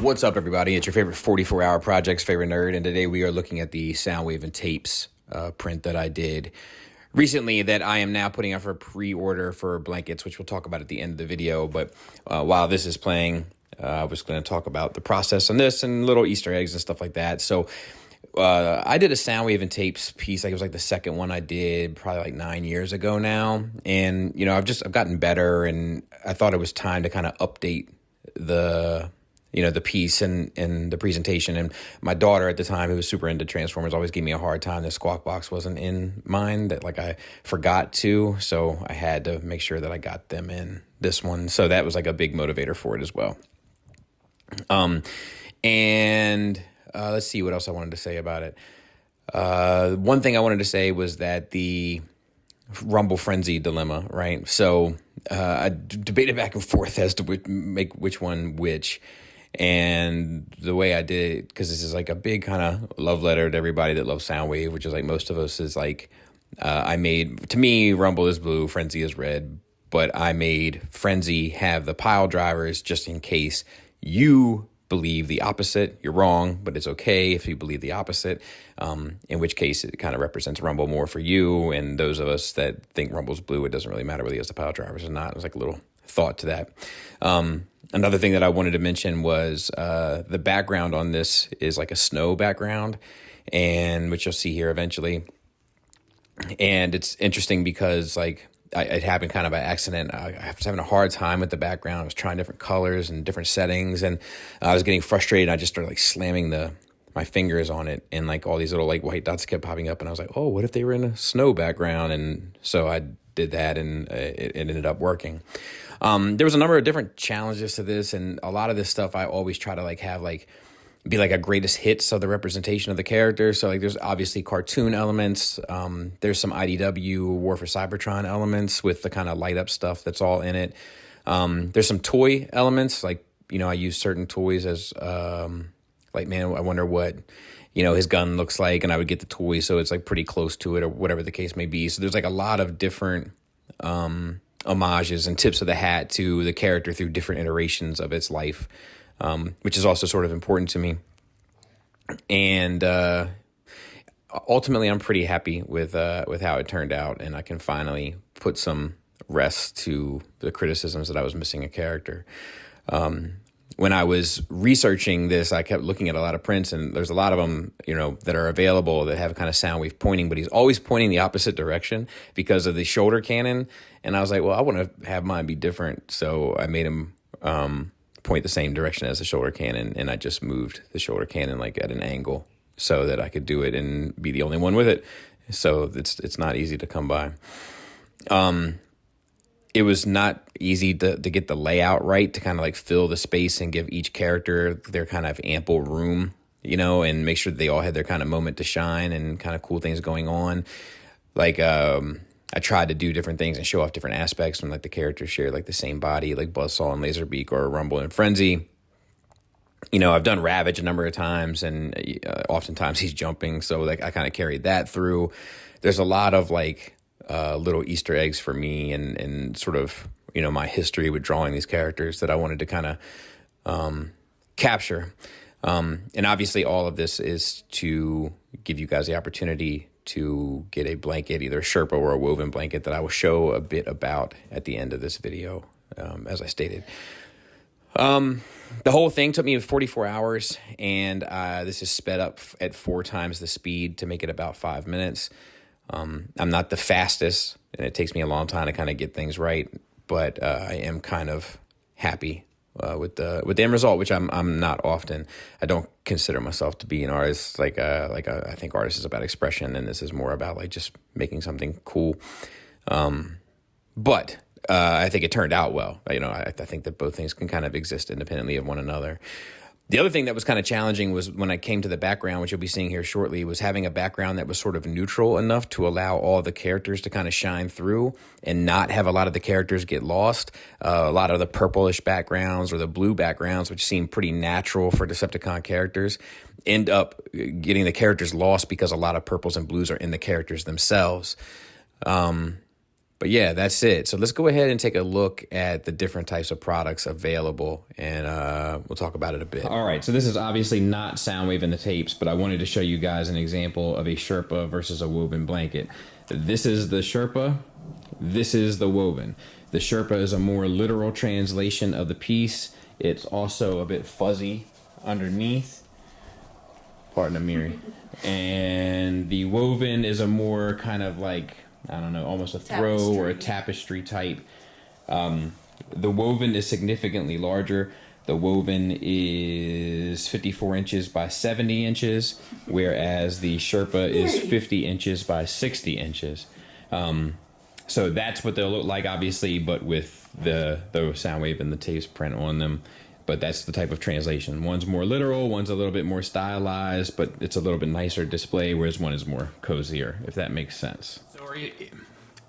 What's up, everybody? It's your favorite 44-hour project's favorite nerd, and today we are looking at the Soundwave The Tapes print that I did recently that I am now putting out for pre-order for blankets, which we'll talk about at the end of the video. But while this is playing, I was going to talk about the process on this and little Easter eggs and stuff like that. So I did a Soundwave and Tapes piece. It was like the second one I did probably like 9 years ago now. And, you know, I've gotten better, and I thought it was time to kind of update the piece and the presentation. And my daughter at the time, who was super into Transformers, always gave me a hard time. The Squawk Box wasn't in mine, that like I forgot to. So I had to make sure that I got them in this one. So that was like a big motivator for it as well. Let's see what else I wanted to say about it. One thing I wanted to say was that the Rumble Frenzy dilemma, right? So I debated back and forth as to make which one which. And the way I did it, because this is like a big kind of love letter to everybody that loves Soundwave, which is like most of us, is like to me, Rumble is blue, Frenzy is red, but I made Frenzy have the pile drivers just in case you believe the opposite. You're wrong, but it's okay if you believe the opposite, in which case it kind of represents Rumble more for you. And those of us that think Rumble's blue, it doesn't really matter whether he has the pile drivers or not. It was like a little thought to that. Another thing that I wanted to mention was the background on this is like a snow background, and which you'll see here eventually. And it's interesting because like it happened kind of by accident. I was having a hard time with the background. I was trying different colors and different settings, and I was getting frustrated. I just started like slamming my fingers on it, and like all these little like white dots kept popping up, and I was like, oh, what if they were in a snow background? And so I did that, and it ended up working. There was a number of different challenges to this, and a lot of this stuff I always try to like have like be like a greatest hits of the representation of the character. So like there's obviously cartoon elements. There's some IDW War for Cybertron elements with the kind of light up stuff that's all in it. There's some toy elements, like, you know, I use certain toys as like, man, I wonder what, you know, his gun looks like, and I would get the toy so it's like pretty close to it or whatever the case may be. So there's like a lot of different homages and tips of the hat to the character through different iterations of its life, which is also sort of important to me. And ultimately, I'm pretty happy with how it turned out, and I can finally put some rest to the criticisms that I was missing a character. When I was researching this, I kept looking at a lot of prints, and there's a lot of them, you know, that are available that have kind of Soundwave pointing, but he's always pointing the opposite direction because of the shoulder cannon. And I was like, well, I want to have mine be different. So I made him point the same direction as the shoulder cannon, and I just moved the shoulder cannon like at an angle so that I could do it and be the only one with it. So it's not easy to come by. It was not easy to get the layout right, to kind of like fill the space and give each character their kind of ample room, you know, and make sure that they all had their kind of moment to shine and kind of cool things going on. Like, I tried to do different things and show off different aspects when like the characters share like the same body, like Buzzsaw and Laserbeak or Rumble and Frenzy. You know, I've done Ravage a number of times, and oftentimes he's jumping. So like I kind of carried that through. There's a lot of like little Easter eggs for me and sort of, you know, my history with drawing these characters that I wanted to kind of capture. And obviously all of this is to give you guys the opportunity to get a blanket, either a Sherpa or a woven blanket, that I will show a bit about at the end of this video, as I stated. The whole thing took me 44 hours, and this is sped up at 4 times the speed to make it about 5 minutes. I'm not the fastest, and it takes me a long time to kind of get things right, but I am kind of happy with the end result, which I'm not often. I don't consider myself to be an artist. I think artist is about expression, and this is more about like just making something cool. But I think it turned out well. You know, I think that both things can kind of exist independently of one another. The other thing that was kind of challenging was when I came to the background, which you'll be seeing here shortly, was having a background that was sort of neutral enough to allow all the characters to kind of shine through and not have a lot of the characters get lost. A lot of the purplish backgrounds or the blue backgrounds, which seem pretty natural for Decepticon characters, end up getting the characters lost because a lot of purples and blues are in the characters themselves. But yeah, that's it. So let's go ahead and take a look at the different types of products available, and we'll talk about it a bit. All right, so this is obviously not Soundwave The Tapes, but I wanted to show you guys an example of a Sherpa versus a woven blanket. This is the Sherpa, this is the woven. The Sherpa is a more literal translation of the piece. It's also a bit fuzzy underneath. Pardon the Miri. And the woven is a more kind of like, I don't know, almost a throw or a tapestry type. The woven is significantly larger. The woven is 54 inches by 70 inches, whereas the Sherpa is 50 inches by 60 inches. So that's what they'll look like, obviously, but with the Soundwave and the Tapes print on them. But that's the type of translation. One's more literal, one's a little bit more stylized, but it's a little bit nicer display, whereas one is more cozier, if that makes sense.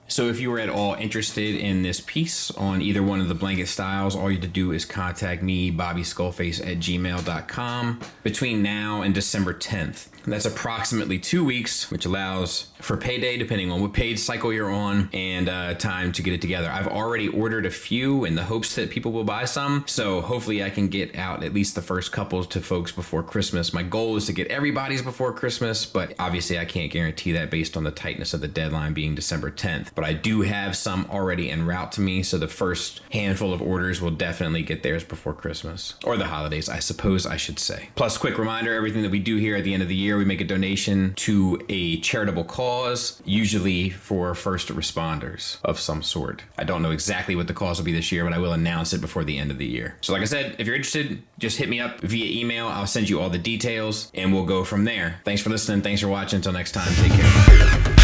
So if you were at all interested in this piece on either one of the blanket styles, all you have to do is contact me, Bobby Skullface at gmail.com, between now and December 10th. That's approximately 2 weeks, which allows for payday, depending on what paid cycle you're on, and time to get it together. I've already ordered a few in the hopes that people will buy some, so hopefully I can get out at least the first couple to folks before Christmas. My goal is to get everybody's before Christmas, but obviously I can't guarantee that based on the tightness of the deadline being December 10th. But I do have some already en route to me, so the first handful of orders will definitely get theirs before Christmas, or the holidays, I suppose I should say. Plus, quick reminder, everything that we do here at the end of the year, we make a donation to a charitable cause, usually for first responders of some sort. I don't know exactly what the cause will be this year, but I will announce it before the end of the year. So like I said, if you're interested, just hit me up via email. I'll send you all the details and we'll go from there. Thanks for listening. Thanks for watching. Until next time, take care.